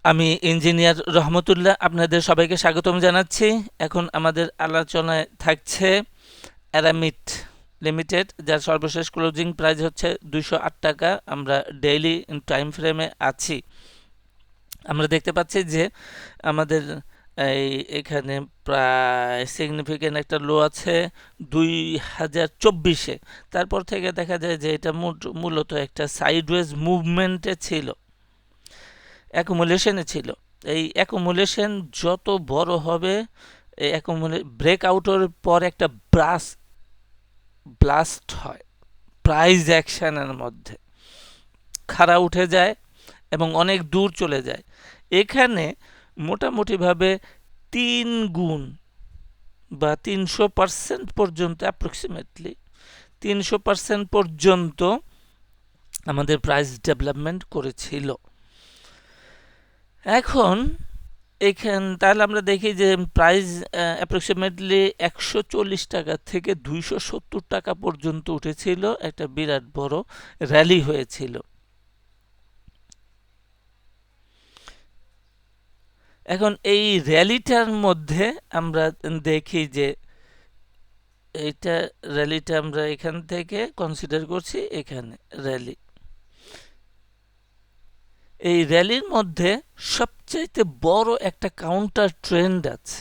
আমি ইঞ্জিনিয়ার রহমতুল্লাহ আপনাদের সবাইকে স্বাগতম জানাচ্ছি। এখন আমাদের আলোচনায় থাকছে অ্যারামিড লিমিটেড, যার সর্বশেষ ক্লোজিং প্রাইস হচ্ছে 208 টাকা। আমরা ডেইলি টাইম ফ্রেমে আছি। আমরা দেখতে পাচ্ছি যে আমাদের এখানে প্রায় সিগনিফিক্যান্ট একটা লো আছে 2024-এ। তারপর থেকে দেখা যায় যে এটা মূলত একটা সাইডওয়েজ মুভমেন্টে ছিল, অ্যাকুমুলেশনে ছিল। এই অ্যাকুমুলেশন যত বড় হবে, এই ব্রেকআউটের পর একটা ব্লাস্ট হয় প্রাইস অ্যাকশনের মধ্যে, খাড়া উঠে যায় এবং অনেক দূর চলে যায়। এখানে মোটামুটিভাবে 3 গুণ বা 300% পর্যন্ত, অ্যাপ্রক্সিমেটলি 300% পর্যন্ত আমাদের প্রাইস ডেভেলপমেন্ট করেছিল। এখন তাহলে আমরা দেখি যে প্রাইস অ্যাপ্রক্সিমেটলি 140 টাকা থেকে 270 টাকা পর্যন্ত উঠেছিল, একটা বিরাট বড় র্যালি হয়েছিল। এখন এই র্যালিটার মধ্যে আমরা দেখি যে র্যালিটা আমরা এখান থেকে কনসিডার করছি, এখানে র্যালি। এই র্যালির মধ্যে সবচাইতে বড় একটা কাউন্টার ট্রেন্ড আছে।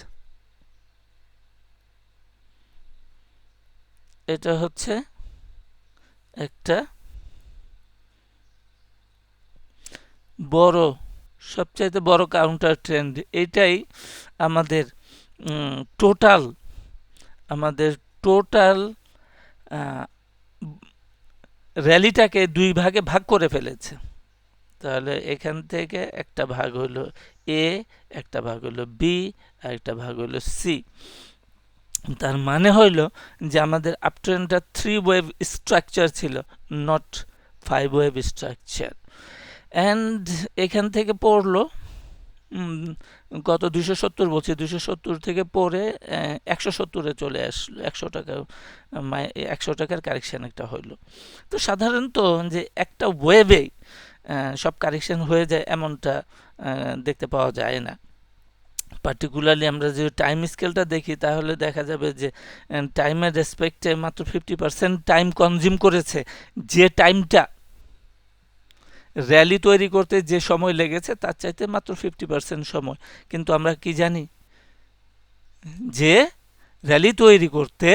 এটা হচ্ছে একটা সবচাইতে বড় কাউন্টার ট্রেন্ড। এটাই আমাদের টোটাল র্যালিটাকে 2 ভাগে ভাগ করে ফেলেছে। তাহলে এখান থেকে একটা ভাগ হলো এ, একটা ভাগ হলো বি, আর একটা ভাগ হলো সি। তার মানে হইল যে আমাদের আপট্রেন্ডটা 3 ওয়েভ স্ট্রাকচার ছিল, নট 5 ওয়েভ স্ট্রাকচার। অ্যান্ড এখান থেকে পড়লো কত, 270 বলছি, 270 থেকে পড়ে 170-এ চলে আসলো। 100 টাকার কারেকশন একটা হইলো। তো সাধারণত যে একটা ওয়েভেই সব কারেকশন হয়ে যায় এমনটা দেখতে পাওয়া যায় না। পার্টিকুলারলি আমরা যে টাইম স্কেলটা দেখি, তাহলে দেখা যাবে যে টাইমের রেসপেক্টে মাত্র 50% টাইম কনজিউম করেছে। যে টাইমটা র্যালি তৈরি করতে যে সময় লেগেছে তার চাইতে মাত্র 50% সময়। কিন্তু আমরা কি জানি যে র্যালি তৈরি করতে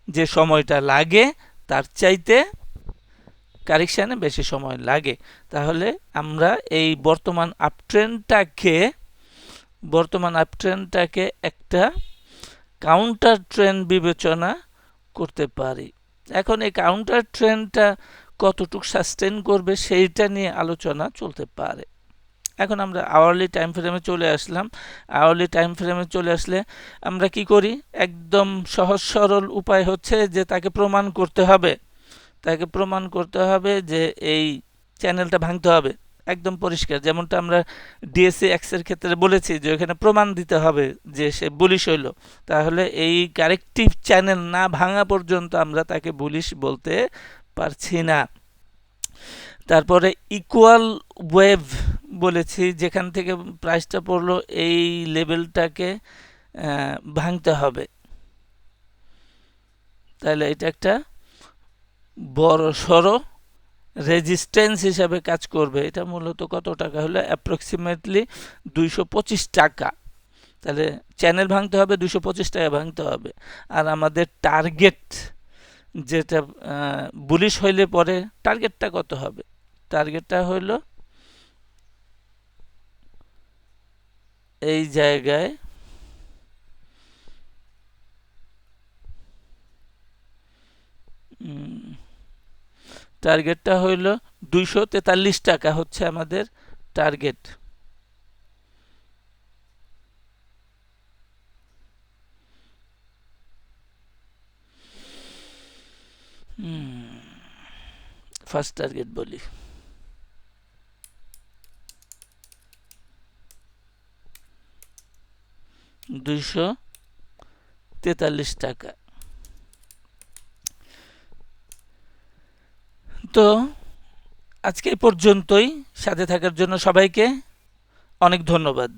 যে সময়টা লাগে তার চাইতে কারেকশানে বেশি সময় লাগে। তাহলে আমরা এই বর্তমান আপট্রেন্ডটাকে একটা কাউন্টার ট্রেন্ড বিবেচনা করতে পারি। এখন এই কাউন্টার ট্রেন্ডটা কতটুকু সাস্টেন করবে সেইটা নিয়ে আলোচনা চলতে পারে। এখন আমরা আওয়ারলি টাইম ফ্রেমে চলে আসলাম। আওয়ারলি টাইম ফ্রেমে চলে আসলে আমরা কি করি? একদম সহজ সরল উপায় হচ্ছে যে তাকে প্রমাণ করতে হবে যে এই চ্যানেলটা ভাঙতে হবে। একদম পরিষ্কার, যেমনটা আমরা ডিএসসি এক্সের ক্ষেত্রে বলেছি যে ওখানে প্রমাণ দিতে হবে যে সে বুলিশ হইল। তাহলে এই কারেক্টিভ চ্যানেল না ভাঙা পর্যন্ত আমরা তাকে বুলিশ বলতে পারছি না। তারপরে ইকুয়াল ওয়েভ বলেছি, যেখান থেকে প্রাইসটা পড়লো এই লেভেলটাকে ভাঙতে হবে। তাহলে এটা একটা বড় সড়ো রেজিস্ট্যান্স হিসাবে কাজ করবে। এটা মূলত কত টাকা হলো? অ্যাপ্রক্সিমেটলি 225 টাকা। তাহলে চ্যানেল ভাঙতে হবে, 225 টাকা ভাঙতে হবে। আর আমাদের টার্গেট যেটা বুলিশ হইলে পরে টার্গেটটা কত হবে? টার্গেটটা হইল এই জায়গায় টার্গেটটা হইল 243 টাকা হচ্ছে আমাদের টার্গেট। ফার্স্ট টার্গেট বলি, $243 টাকা। তো আজকে এই পর্যন্তই। সাথে থাকার জন্য সবাইকে অনেক ধন্যবাদ।